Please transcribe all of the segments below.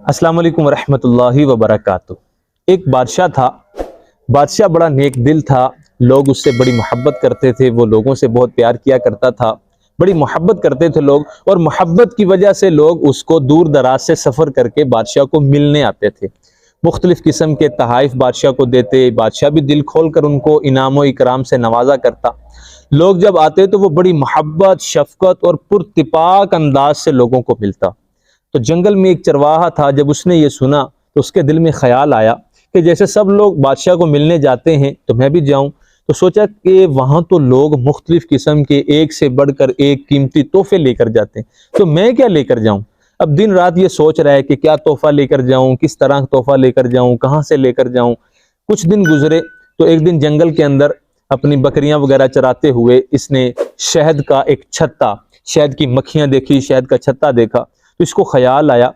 अस्सलाम वालेकुम रहमतुल्लाहि व बरकातुहू। एक बादशाह था। बादशाह बड़ा नेक दिल था, लोग उससे बड़ी मोहब्बत करते थे, वो लोगों से बहुत प्यार किया करता था, बड़ी मोहब्बत करते थे लोग, और मोहब्बत की वजह से लोग उसको दूर दराज से सफ़र करके बादशाह को मिलने आते थे। मुख्तलिफ़ किस्म के तहाइफ बादशाह को देते, बादशाह भी दिल खोल कर उनको इनाम व इकराम से नवाजा करता। लोग जब आते तो वो बड़ी मोहब्बत, शफ़क़त और पुरतिपाक अंदाज से लोगों को मिलता। तो जंगल में एक चरवाहा था, जब उसने ये सुना तो उसके दिल में ख्याल आया कि जैसे सब लोग बादशाह को मिलने जाते हैं तो मैं भी जाऊं। तो सोचा कि वहाँ तो लोग मुख्तलिफ़ किस्म के एक से बढ़कर एक कीमती तोहफे लेकर जाते हैं, तो मैं क्या लेकर जाऊं। अब दिन रात ये सोच रहा है कि क्या तोहफा लेकर जाऊं, किस तरह का तोहफा लेकर जाऊं, कहाँ से लेकर जाऊं। कुछ दिन गुजरे तो एक दिन जंगल के अंदर अपनी बकरियां वगैरह चराते हुए इसने शहद का एक छत्ता, शहद की मक्खियां देखी, शहद का छत्ता देखा, तो इसको ख्याल आया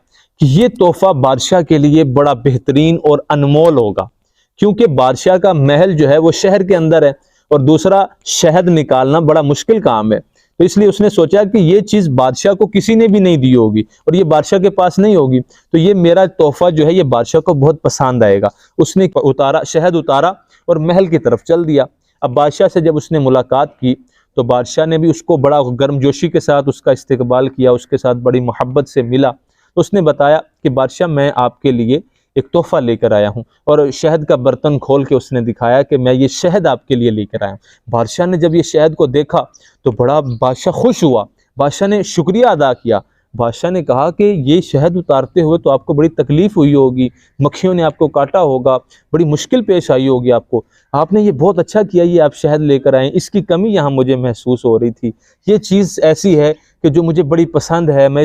कि ये तोहफा बादशाह के लिए बड़ा बेहतरीन और अनमोल होगा, क्योंकि बादशाह का महल जो है वो शहर के अंदर है और दूसरा शहद निकालना बड़ा मुश्किल काम है। तो इसलिए उसने सोचा कि ये चीज़ बादशाह को किसी ने भी नहीं दी होगी और ये बादशाह के पास नहीं होगी, तो ये मेरा तोहफा जो है ये बादशाह को बहुत पसंद आएगा। उसने उतारा, शहद उतारा और महल की तरफ चल दिया। अब बादशाह से जब उसने मुलाकात की तो बादशाह ने भी उसको बड़ा गर्मजोशी के साथ उसका इस्तकबाल किया, उसके साथ बड़ी मोहब्बत से मिला। तो उसने बताया कि बादशाह, मैं आपके लिए एक तोहफा लेकर आया हूँ, और शहद का बर्तन खोल के उसने दिखाया कि मैं ये शहद आपके लिए लेकर आया हूँ। बादशाह ने जब ये शहद को देखा तो बड़ा बादशाह खुश हुआ, बादशाह ने शुक्रिया अदा किया। बादशाह ने कहा कि ये शहद उतारते हुए तो आपको बड़ी तकलीफ़ हुई होगी, मक्खियों ने आपको काटा होगा, बड़ी मुश्किल पेश आई होगी आपको, आपने ये बहुत अच्छा किया, ये आप शहद लेकर आए, इसकी कमी यहाँ मुझे महसूस हो रही थी, ये चीज़ ऐसी है कि जो मुझे बड़ी पसंद है, मैं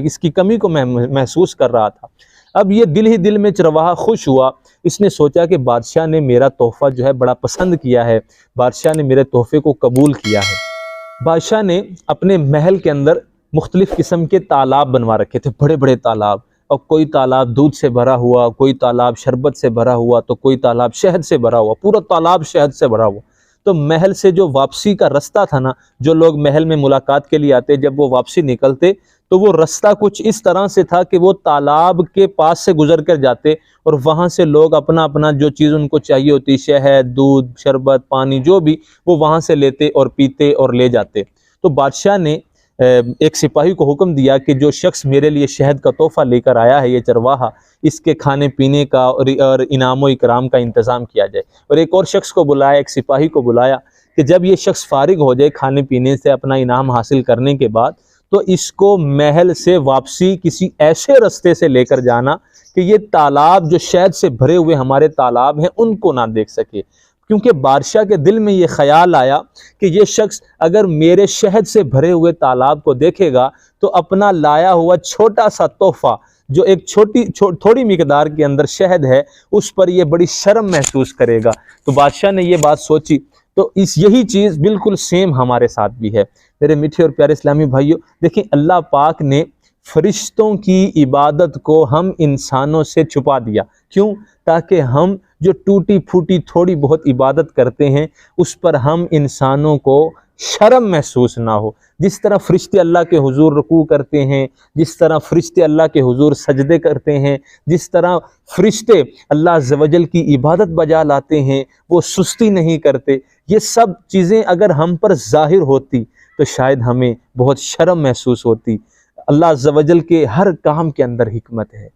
इसकी कमी को मैं महसूस कर रहा था। अब ये दिल ही दिल में चरवाहा खुश हुआ, इसने सोचा कि बादशाह ने मेरा तोहफ़ा जो है बड़ा पसंद किया है, बादशाह ने मेरे तोहफ़े को कबूल किया है। बादशाह ने अपने महल के अंदर मुख्तलिफ़ किस्म के तालाब बनवा रखे थे, बड़े बड़े तालाब, और कोई तालाब दूध से भरा हुआ, कोई तालाब शरबत से भरा हुआ, तो कोई तालाब शहद से भरा हुआ, पूरा तालाब शहद से भरा हुआ। तो महल से जो वापसी का रास्ता था ना, जो लोग महल में मुलाकात के लिए आते, जब वो वापसी निकलते तो वो रास्ता कुछ इस तरह से था कि वो तालाब के पास से गुजर कर जाते और वहाँ से लोग अपना अपना जो चीज़ उनको चाहिए होती, शहद, दूध, शरबत, पानी, जो भी, वो वहाँ से लेते और पीते और ले जाते। तो बादशाह ने एक सिपाही को हुक्म दिया कि जो शख्स मेरे लिए शहद का तोहफ़ा लेकर आया है, ये चरवाहा, इसके खाने पीने का और इनाम व इकराम का इंतज़ाम किया जाए। और एक और शख्स को बुलाया, एक सिपाही को बुलाया कि जब ये शख्स फारिग हो जाए खाने पीने से, अपना इनाम हासिल करने के बाद, तो इसको महल से वापसी किसी ऐसे रास्ते से लेकर जाना कि ये तालाब जो शहद से भरे हुए हमारे तालाब हैं उनको ना देख सके, क्योंकि बादशाह के दिल में ये ख्याल आया कि ये शख्स अगर मेरे शहद से भरे हुए तालाब को देखेगा तो अपना लाया हुआ छोटा सा तोहफ़ा, जो एक थोड़ी मिकदार के अंदर शहद है, उस पर ये बड़ी शर्म महसूस करेगा। तो बादशाह ने ये बात सोची। तो यही चीज़ बिल्कुल सेम हमारे साथ भी है। मेरे मीठे और प्यारे इस्लामी भाइयों, देखिए अल्लाह पाक ने फरिश्तों की इबादत को हम इंसानों से छुपा दिया। क्यों? ताकि हम जो टूटी फूटी थोड़ी बहुत इबादत करते हैं उस पर हम इंसानों को शर्म महसूस ना हो। जिस तरह फरिश्ते अल्लाह के हुजूर रुकू करते हैं, जिस तरह फरिश्ते अल्लाह के हुजूर सजदे करते हैं, जिस तरह फरिश्ते अल्लाह अज़्ज़ व जल की इबादत बजा लाते हैं, वो सुस्ती नहीं करते, ये सब चीज़ें अगर हम पर ज़ाहिर होती तो शायद हमें बहुत शर्म महसूस होती। अल्लाह अज़्ज़ व जल के हर काम के अंदर हिकमत है।